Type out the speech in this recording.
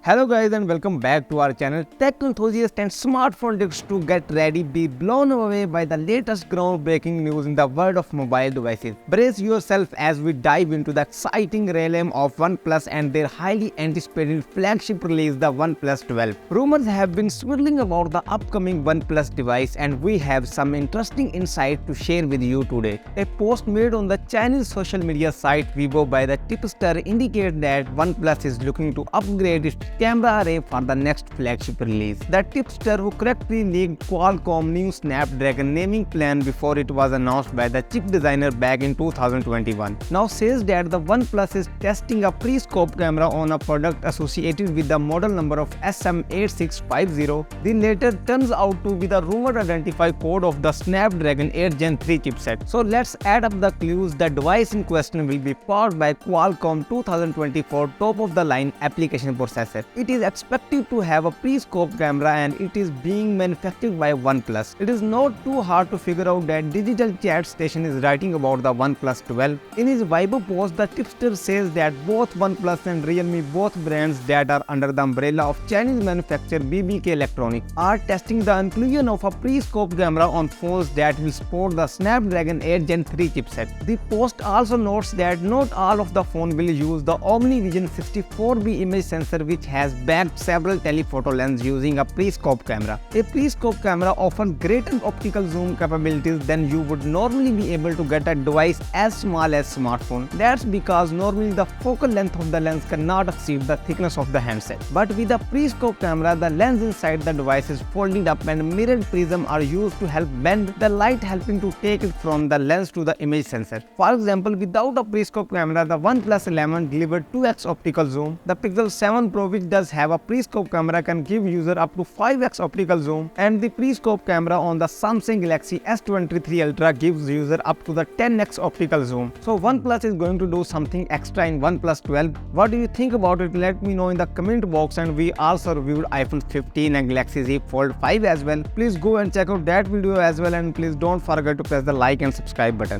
Hello guys and welcome back to our channel. Tech enthusiasts and smartphone addicts to get ready, be blown away by the latest groundbreaking news in the world of mobile devices. Brace yourself as we dive into the exciting realm of OnePlus and their highly anticipated flagship release, the OnePlus 12. Rumors have been swirling about the upcoming OnePlus device and we have some interesting insight to share with you today. A post made on the Chinese social media site Weibo by the tipster indicates that OnePlus is looking to upgrade its camera array for the next flagship release. The tipster, who correctly leaked Qualcomm new Snapdragon naming plan before it was announced by the chip designer back in 2021, now says that the OnePlus is testing a periscope camera on a product associated with the model number of SM8650. The latter turns out to be the rumored identified code of the Snapdragon 8 Gen 3 chipset. So let's add up the clues. The device in question will be powered by Qualcomm 2024 top-of-the-line application processor. It is expected to have a periscope camera and it is being manufactured by OnePlus. It is not too hard to figure out that Digital Chat Station is writing about the OnePlus 12. In his Weibo post, the tipster says that both OnePlus and Realme, both brands that are under the umbrella of Chinese manufacturer BBK Electronics, are testing the inclusion of a periscope camera on phones that will support the Snapdragon 8 Gen 3 chipset. The post also notes that not all of the phone will use the OmniVision 64B image sensor, which has backed several telephoto lenses using a periscope camera. A periscope camera offers greater optical zoom capabilities than you would normally be able to get a device as small as smartphone. That's because normally the focal length of the lens cannot exceed the thickness of the handset. But with a periscope camera, the lens inside the device is folded up and mirrored prism are used to help bend the light, helping to take it from the lens to the image sensor. For example, without a periscope camera, the OnePlus 11 delivered 2x optical zoom. The Pixel 7 Pro, which does have a periscope camera, can give user up to 5x optical zoom, and the periscope camera on the Samsung Galaxy S23 Ultra gives user up to the 10x optical zoom. So OnePlus is going to do something extra in OnePlus 12. What do you think about it? Let me know in the comment box. And we also reviewed iPhone 15 and Galaxy Z Fold 5 as well. Please go and check out that video as well, and please don't forget to press the like and subscribe button.